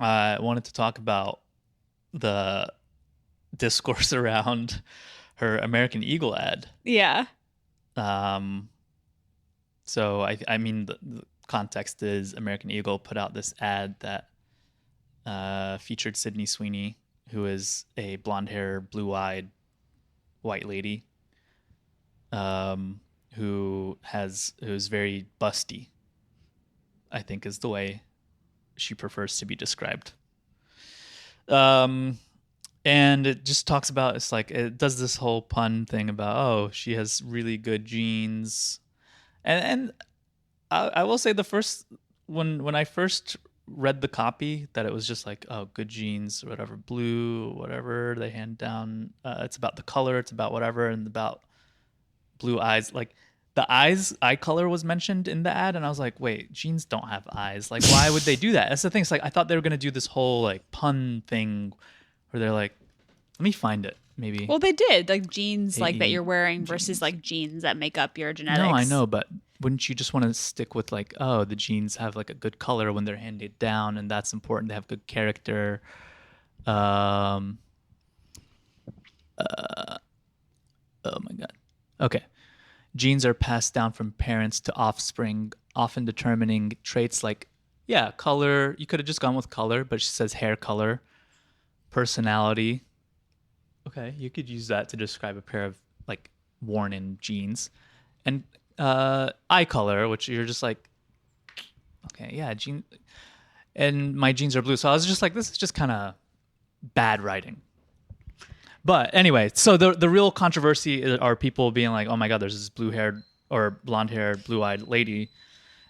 I wanted to talk about the discourse around her American Eagle ad. Yeah. So I mean the context is American Eagle put out this ad that featured Sydney Sweeney, who is a blonde-haired, blue-eyed white lady, who's very busty, I think is the way she prefers to be described. And it just talks about, it's like, it does this whole pun thing about, oh, she has really good genes. And I will say when I first read the copy, that it was just like, oh, good genes, whatever, blue, whatever they hand down. It's about the color, it's about whatever, and about blue eyes. Like the eye color was mentioned in the ad, and I was like, wait, genes don't have eyes. Like, why would they do that? That's the thing. It's like I thought they were gonna do this whole like pun thing where they're like, let me find it, maybe. Well, they did. Like jeans like that you're wearing versus like jeans that make up your genetics. No, I know, but wouldn't you just want to stick with like, oh, the genes have like a good color when they're handed down, and that's important to have good character. Oh my God. Okay. Genes are passed down from parents to offspring, often determining traits like, yeah, color. You could have just gone with color, but she says hair color, personality. Okay, you could use that to describe a pair of like worn-in jeans, and eye color, which you're just like, okay, yeah, jean, and my jeans are blue. So I was just like, this is just kind of bad writing. But anyway, so the real controversy are people being like, oh my God, there's this blue-haired or blonde-haired, blue-eyed lady,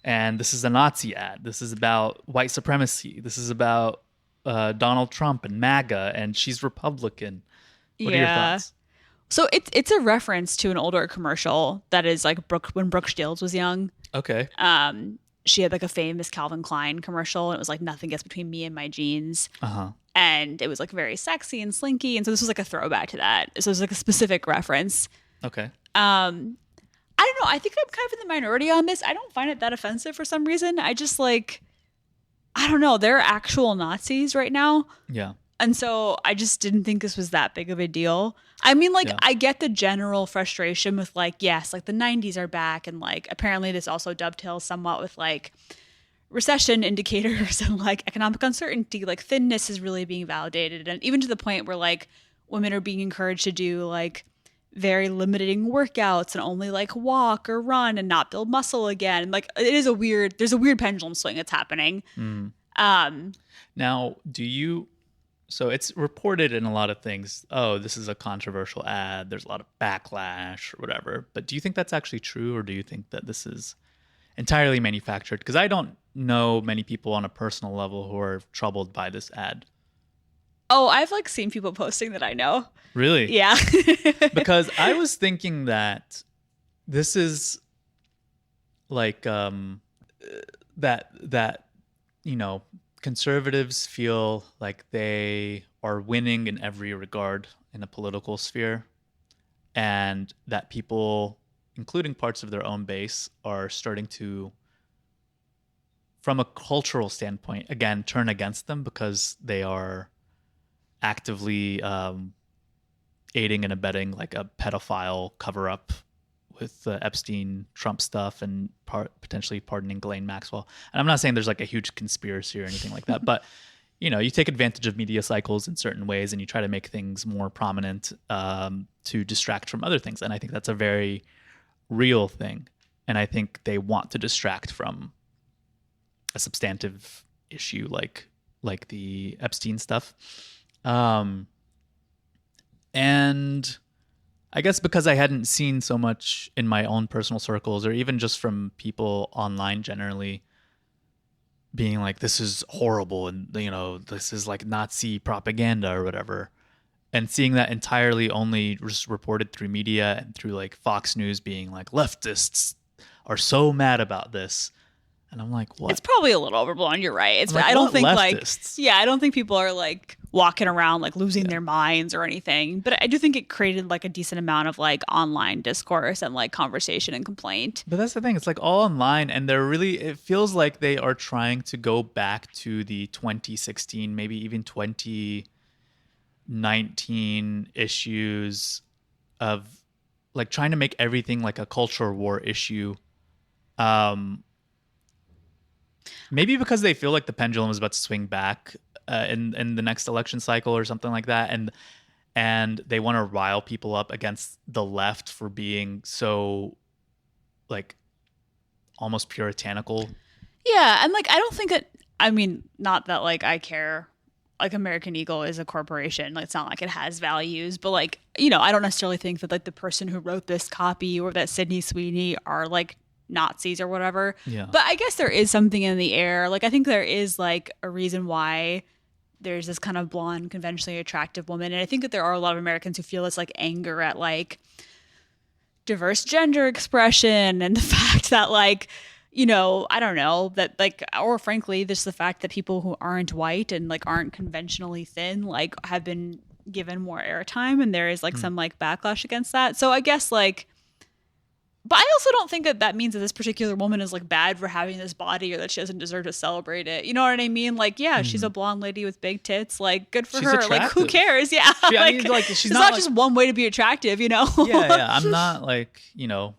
and this is a Nazi ad. This is about white supremacy. This is about Donald Trump and MAGA, and she's Republican. What are your thoughts? So it's a reference to an older commercial that is like when Brooke Shields was young. Okay. She had like a famous Calvin Klein commercial, and it was like, nothing ges between me and my jeans. Uh-huh. And it was like very sexy and slinky, and so this was like a throwback to that. So it was like a specific reference. Okay. I don't know. I think I'm kind of in the minority on this. I don't find it that offensive for some reason. I just like, I don't know. They're actual Nazis right now. Yeah. And so I just didn't think this was that big of a deal. I mean, like, Yeah. I get the general frustration with, like, yes, like, the 90s are back. And, like, apparently this also dovetails somewhat with, like, recession indicators and, like, economic uncertainty. Like, thinness is really being validated. And even to the point where, like, women are being encouraged to do, like, very limiting workouts and only, like, walk or run and not build muscle again. And, like, there's a weird pendulum swing that's happening. Now, so it's reported in a lot of things, oh, this is a controversial ad, there's a lot of backlash or whatever. But do you think that's actually true, or do you think that this is entirely manufactured? Because I don't know many people on a personal level who are troubled by this ad. Oh, I've, like, seen people posting that I know. Really? Yeah. Because I was thinking that this is like that you know, conservatives feel like they are winning in every regard in a political sphere, and that people, including parts of their own base, are starting to from a cultural standpoint, again, turn against them because they are actively aiding and abetting like a pedophile cover up with the Epstein Trump stuff and potentially pardoning Ghislaine Maxwell. And I'm not saying there's like a huge conspiracy or anything like that, but you know, you take advantage of media cycles in certain ways and you try to make things more prominent to distract from other things. And I think that's a very real thing. And I think they want to distract from a substantive issue like the Epstein stuff. And I guess because I hadn't seen so much in my own personal circles or even just from people online generally being like, this is horrible and, you know, this is like Nazi propaganda or whatever. And seeing that entirely only reported through media and through like Fox News being like, leftists are so mad about this. And I'm like, what? It's probably a little overblown. You're right. It's like, I don't think leftists? I don't think people are like walking around like losing their minds or anything. But I do think it created like a decent amount of like online discourse and like conversation and complaint. But that's the thing. It's like all online, and it feels like they are trying to go back to the 2016, maybe even 2019 issues of like trying to make everything like a culture war issue. Maybe because they feel like the pendulum is about to swing back in the next election cycle or something like that, and they want to rile people up against the left for being so like almost puritanical. Yeah, and like I don't think that, I mean, not that like I care. Like American Eagle is a corporation. Like it's not like it has values, but like, you know, I don't necessarily think that like the person who wrote this copy or that Sydney Sweeney are like Nazis or whatever. Yeah. But I guess there is something in the air. Like I think there is like a reason why there's this kind of blonde, conventionally attractive woman. And I think that there are a lot of Americans who feel this like anger at like diverse gender expression and the fact that like, you know, I don't know, that like, or frankly, just the fact that people who aren't white and like aren't conventionally thin, like have been given more airtime, and there is like some like backlash against that. So I guess like, but I also don't think that means that this particular woman is like bad for having this body or that she doesn't deserve to celebrate it. You know what I mean? Like, yeah, she's a blonde lady with big tits. Like, good for She's her. attractive. Like, who cares? Yeah. I mean, like, she's it's not not like, just one way to be attractive, you know? yeah. I'm not like, you know,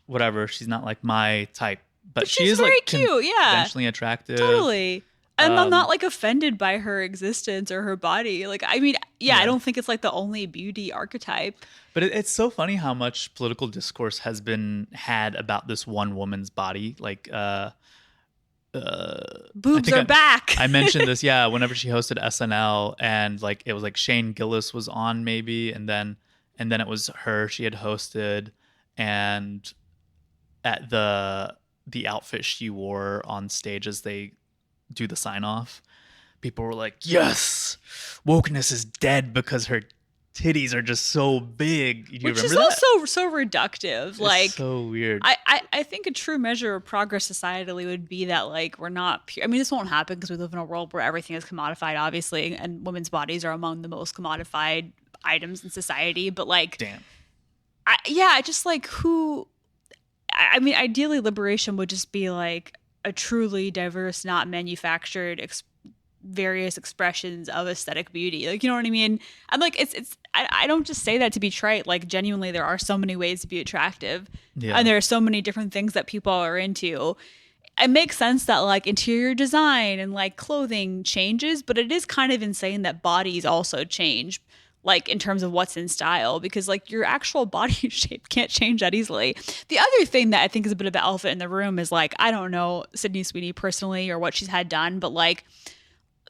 whatever. She's not like my type, but she she's is very like cute. Yeah. conventionally attractive. Totally. And I'm not like offended by her existence or her body. Like, I mean, yeah, I don't think it's like the only beauty archetype. But it's so funny how much political discourse has been had about this one woman's body. Like, Boobs are back. I mentioned this, yeah, whenever she hosted SNL, and like it was like Shane Gillis was on maybe, and then it was her she had hosted, and at the outfit she wore on stage as they do the sign off, people were like, yes, wokeness is dead because her titties are just so big. Which is also so reductive. It's like so weird. I think a true measure of progress societally would be that like we're not pure. I mean, this won't happen because we live in a world where everything is commodified, obviously, and women's bodies are among the most commodified items in society. But like, damn, I just like who. I mean, ideally, liberation would just be like a truly diverse, not manufactured various expressions of aesthetic beauty. Like, you know what I mean? I'm like, I don't just say that to be trite. Like, genuinely, there are so many ways to be attractive. Yeah. And there are so many different things that people are into. It makes sense that like interior design and like clothing changes, but it is kind of insane that bodies also change, like in terms of what's in style, because like your actual body shape can't change that easily. The other thing that I think is a bit of an elephant in the room is like, I don't know Sydney Sweeney personally or what she's had done, but like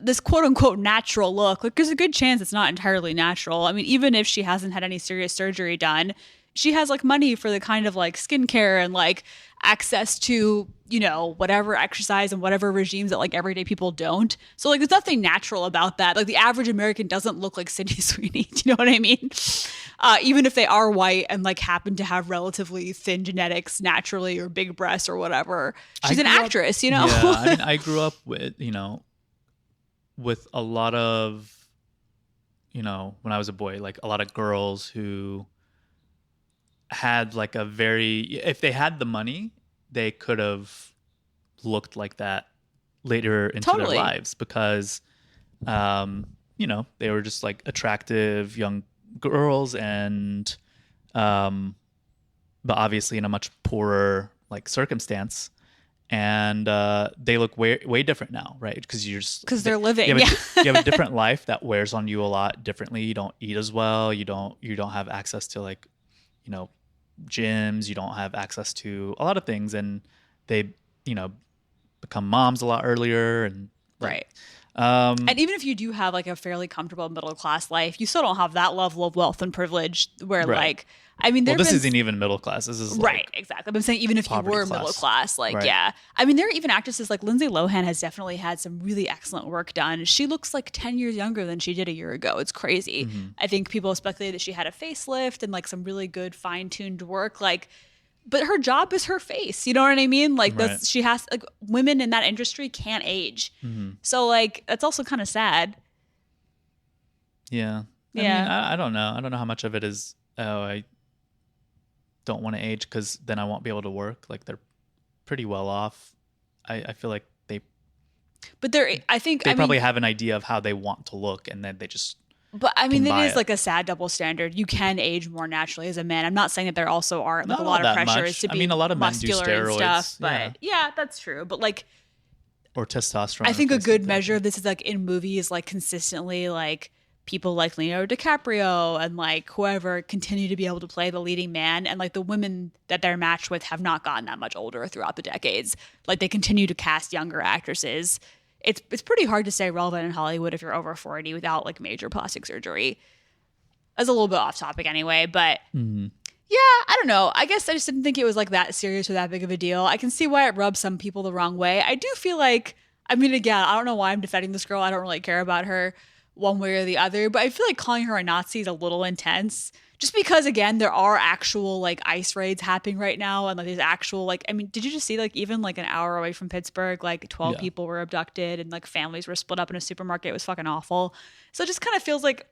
this quote unquote natural look, like there's a good chance it's not entirely natural. I mean, even if she hasn't had any serious surgery done, she has like money for the kind of like skincare and like access to, you know, whatever exercise and whatever regimes that like everyday people don't. So like there's nothing natural about that. Like the average American doesn't look like Sydney Sweeney. Do you know what I mean? Even if they are white and like happen to have relatively thin genetics naturally or big breasts or whatever. She's an actress, you know? Yeah, I mean, I grew up with, you know, with a lot of, you know, when I was a boy, like a lot of girls who had like a very, if they had the money, they could have looked like that later into Totally. their lives because, you know, they were just like attractive young girls and, but obviously in a much poorer like circumstance. And they look way different now, right? Because they're living. You have, Yeah. you have a different life that wears on you a lot differently. You don't eat as well. You don't have access to like, you know, gyms. You don't have access to a lot of things, and they, you know, become moms a lot earlier and Right. And even if you do have like a fairly comfortable middle class life, you still don't have that level of wealth and privilege where Right. like, I mean, well, this isn't even middle class. This is right, like, exactly. I'm saying even if you poverty were class. middle class, like, Right. yeah. I mean, there are even actresses like Lindsay Lohan has definitely had some really excellent work done. She looks like 10 years younger than she did a year ago. It's crazy. Mm-hmm. I think people speculate that she had a facelift and like some really good fine tuned work. Like, but her job is her face. You know what I mean? Like, Right. that's, she has, like, women in that industry can't age. Mm-hmm. So, like, that's also kind of sad. yeah. Yeah. I mean, I don't know. I don't know how much of it is, oh, I don't want to age because then I won't be able to work. Like, they're pretty well off. I feel like they But there, I think, I probably mean, have an idea of how they want to look, and then they just but I mean, can it buy is it. like a sad double standard. You can age more naturally as a man. I'm not saying that there also are like Not a lot all of that pressures much. to I be mean, a lot of men do muscular and steroids, stuff. But yeah, that's true. But like, or testosterone. I think a replacement good therapy. measure of this is like in movies, like consistently, like people like Leonardo DiCaprio and like whoever continue to be able to play the leading man, and like the women that they're matched with have not gotten that much older throughout the decades. Like they continue to cast younger actresses. It's pretty hard to stay relevant in Hollywood if you're over 40 without like major plastic surgery. That's a little bit off topic anyway, but Mm-hmm. yeah, I don't know. I guess I just didn't think it was like that serious or that big of a deal. I can see why it rubs some people the wrong way. I do feel like, I mean, again, I don't know why I'm defending this girl. I don't really care about her one way or the other, but I feel like calling her a Nazi is a little intense. Just because, again, there are actual like ICE raids happening right now, and like there's actual like, I mean, did you just see like even like an hour away from Pittsburgh, like 12 Yeah. people were abducted and like families were split up in a supermarket? It was fucking awful. So it just kind of feels like,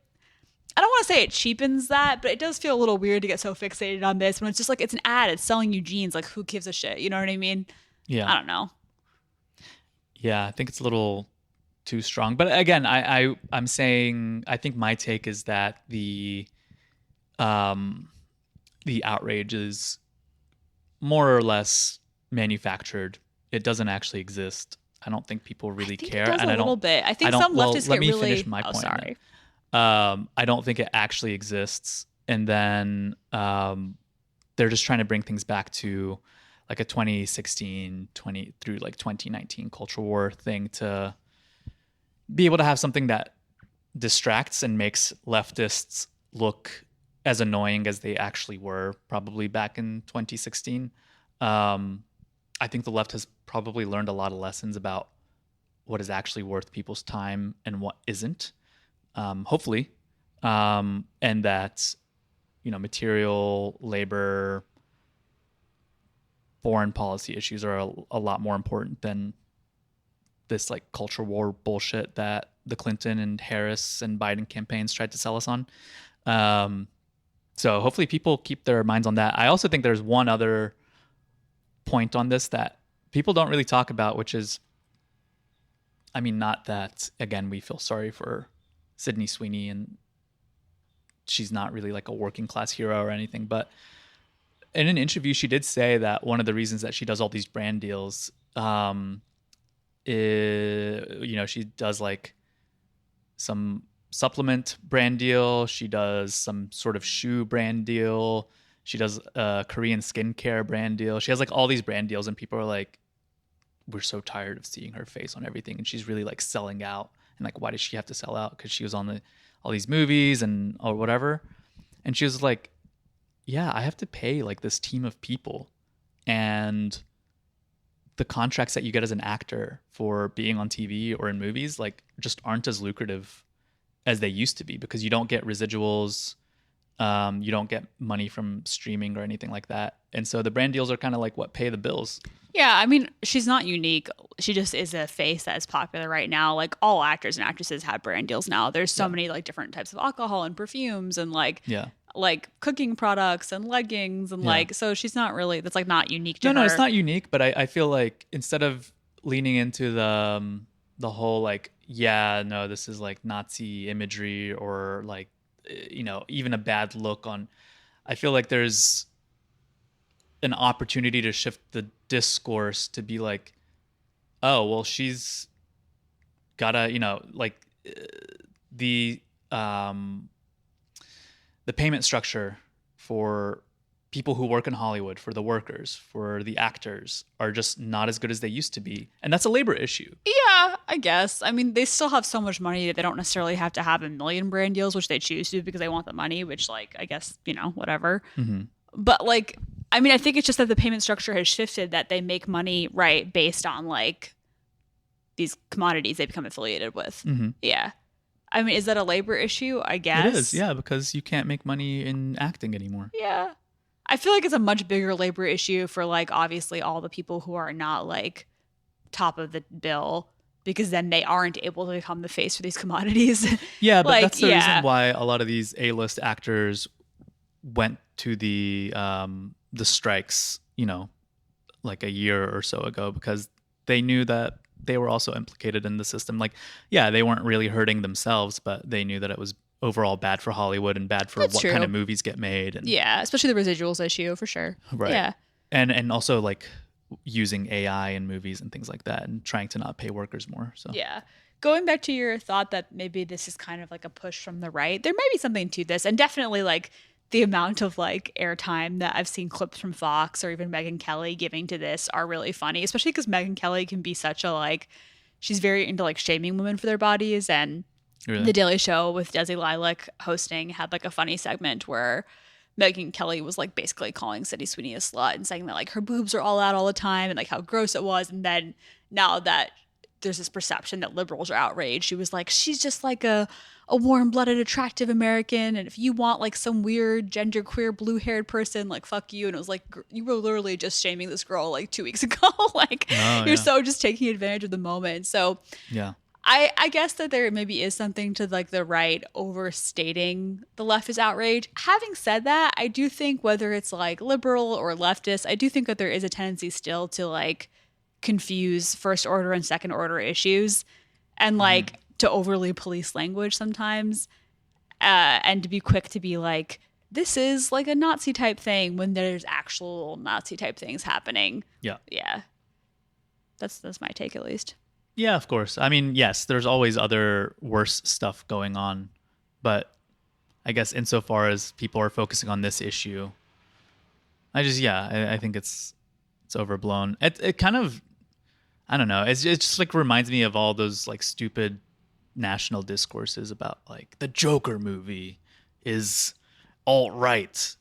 I don't want to say it cheapens that, but it does feel a little weird to get so fixated on this when it's just like it's an ad, it's selling you jeans. Like, who gives a shit? You know what I mean? Yeah. I don't know. Yeah, I think it's a little too strong. But again, I'm saying I think my take is that the outrage is more or less manufactured. It doesn't actually exist. I don't think people really I think care. it does and a I don't little bit. I think don't- some well, leftists let get me really. finish my Oh, point then. sorry. I don't think it actually exists. And then they're just trying to bring things back to like a 2016, through like 2019 culture war thing to be able to have something that distracts and makes leftists look as annoying as they actually were probably back in 2016. I think the left has probably learned a lot of lessons about what is actually worth people's time and what isn't. Hopefully, and that, you know, material, labor, foreign policy issues are a lot more important than this like culture war bullshit that the Clinton and Harris and Biden campaigns tried to sell us on. So hopefully people keep their minds on that. I also think there's one other point on this that people don't really talk about, which is, I mean, not that, again, we feel sorry for Sydney Sweeney and she's not really like a working class hero or anything, but in an interview, she did say that one of the reasons that she does all these brand deals, you know, she does like some supplement brand deal. She does some sort of shoe brand deal. She does a Korean skincare brand deal. She has like all these brand deals, and people are like, we're so tired of seeing her face on everything. And she's really like selling out. And like, why does she have to sell out? Because she was on all these movies and or whatever. And she was like, yeah, I have to pay like this team of people, and the contracts that you get as an actor for being on TV or in movies like just aren't as lucrative as they used to be, because you don't get residuals, you don't get money from streaming or anything like that. And so the brand deals are kind of like what pay the bills. Yeah, I mean, she's not unique. She just is a face that is popular right now. Like all actors and actresses have brand deals now. There's so many like different types of alcohol and perfumes and like cooking products and leggings and like, so she's not really, that's like not unique to her. No, it's not unique, but I feel like instead of leaning into the whole like, yeah, no, this is like Nazi imagery or like, even a bad look on. I feel like there's an opportunity to shift the discourse to be like, oh, well, she's gotta, like the um the payment structure for people who work in Hollywood, for the workers, for the actors, are just not as good as they used to be. And that's a labor issue. Yeah, I guess. I mean, they still have so much money that they don't necessarily have to have a million brand deals, which they choose to because they want the money, which, like, I guess, whatever. Mm-hmm. But, like, I mean, I think it's just that the payment structure has shifted, that they make money, right, based on, like, these commodities they become affiliated with. Mm-hmm. Yeah. I mean, is that a labor issue? I guess. It is, yeah, because you can't make money in acting anymore. Yeah. I feel like it's a much bigger labor issue for, like, obviously all the people who are not, like, top of the bill, because then they aren't able to become the face for these commodities. Yeah, but like, that's the reason why a lot of these A-list actors went to the strikes, like a year or so ago, because they knew that they were also implicated in the system. Like, yeah, they weren't really hurting themselves, but they knew that it was overall bad for Hollywood and bad for what kind of movies get made. And yeah, especially the residuals issue for sure. Right. Yeah. And also like using AI in movies and things like that and trying to not pay workers more. So yeah. Going back to your thought that maybe this is kind of like a push from the right, there may be something to this. And definitely like the amount of like airtime that I've seen clips from Fox or even Megyn Kelly giving to this are really funny, especially because Megyn Kelly can be such a like, she's very into like shaming women for their bodies. And really? The Daily Show with Desi Lilac hosting had like a funny segment where Megyn Kelly was like basically calling Sydney Sweeney a slut and saying that like her boobs are all out all the time and like how gross it was. And then now that there's this perception that liberals are outraged, she was like, she's just like a warm-blooded, attractive American, and if you want like some weird genderqueer blue-haired person, like fuck you. And it was like, you were literally just shaming this girl like 2 weeks ago. Like you're so just taking advantage of the moment. So yeah. I guess that there maybe is something to like the right overstating the left is outraged. Having said that, I do think whether it's like liberal or leftist, I do think that there is a tendency still to like confuse first order and second order issues and like to overly police language sometimes and to be quick to be like, this is like a Nazi type thing when there's actual Nazi type things happening. Yeah. Yeah. That's my take at least. Yeah, of course. I mean, yes, there's always other worse stuff going on, but I guess insofar as people are focusing on this issue, I think it's overblown. It kind of, I don't know. It just like reminds me of all those like stupid national discourses about like the Joker movie is alt-right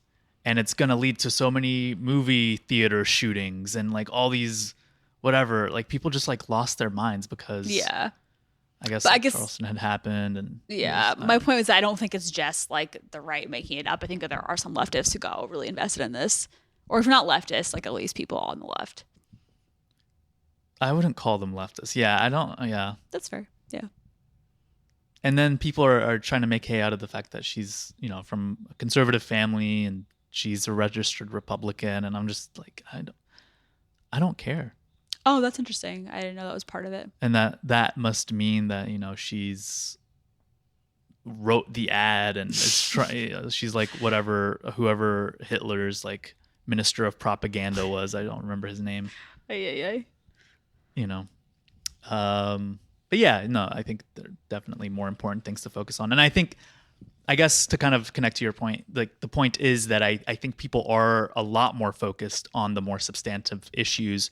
and it's going to lead to so many movie theater shootings and like all these whatever, like people just like lost their minds because I guess Charleston had happened and my point was I don't think it's just like the right making it up. I think that there are some leftists who got really invested in this, or if not leftists, like at least people on the left. I wouldn't call them leftists. That's fair. Yeah. And then people are trying to make hay out of the fact that she's from a conservative family and she's a registered Republican, and I'm just like I don't care. Oh, that's interesting. I didn't know that was part of it. And that must mean that, she's wrote the ad and is she's like whoever Hitler's like minister of propaganda was. I don't remember his name. Ay. But yeah, no, I think there are definitely more important things to focus on. And I guess to kind of connect to your point, like the point is that I think people are a lot more focused on the more substantive issues.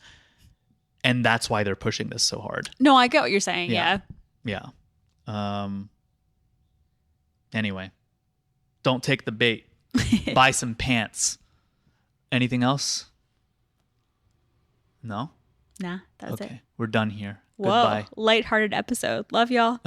And that's why they're pushing this so hard. No, I get what you're saying. Yeah. Anyway, don't take the bait. Buy some pants. Anything else? No? Nah, that's it. Okay, we're done here. Whoa, Goodbye. lighthearted episode. Love y'all.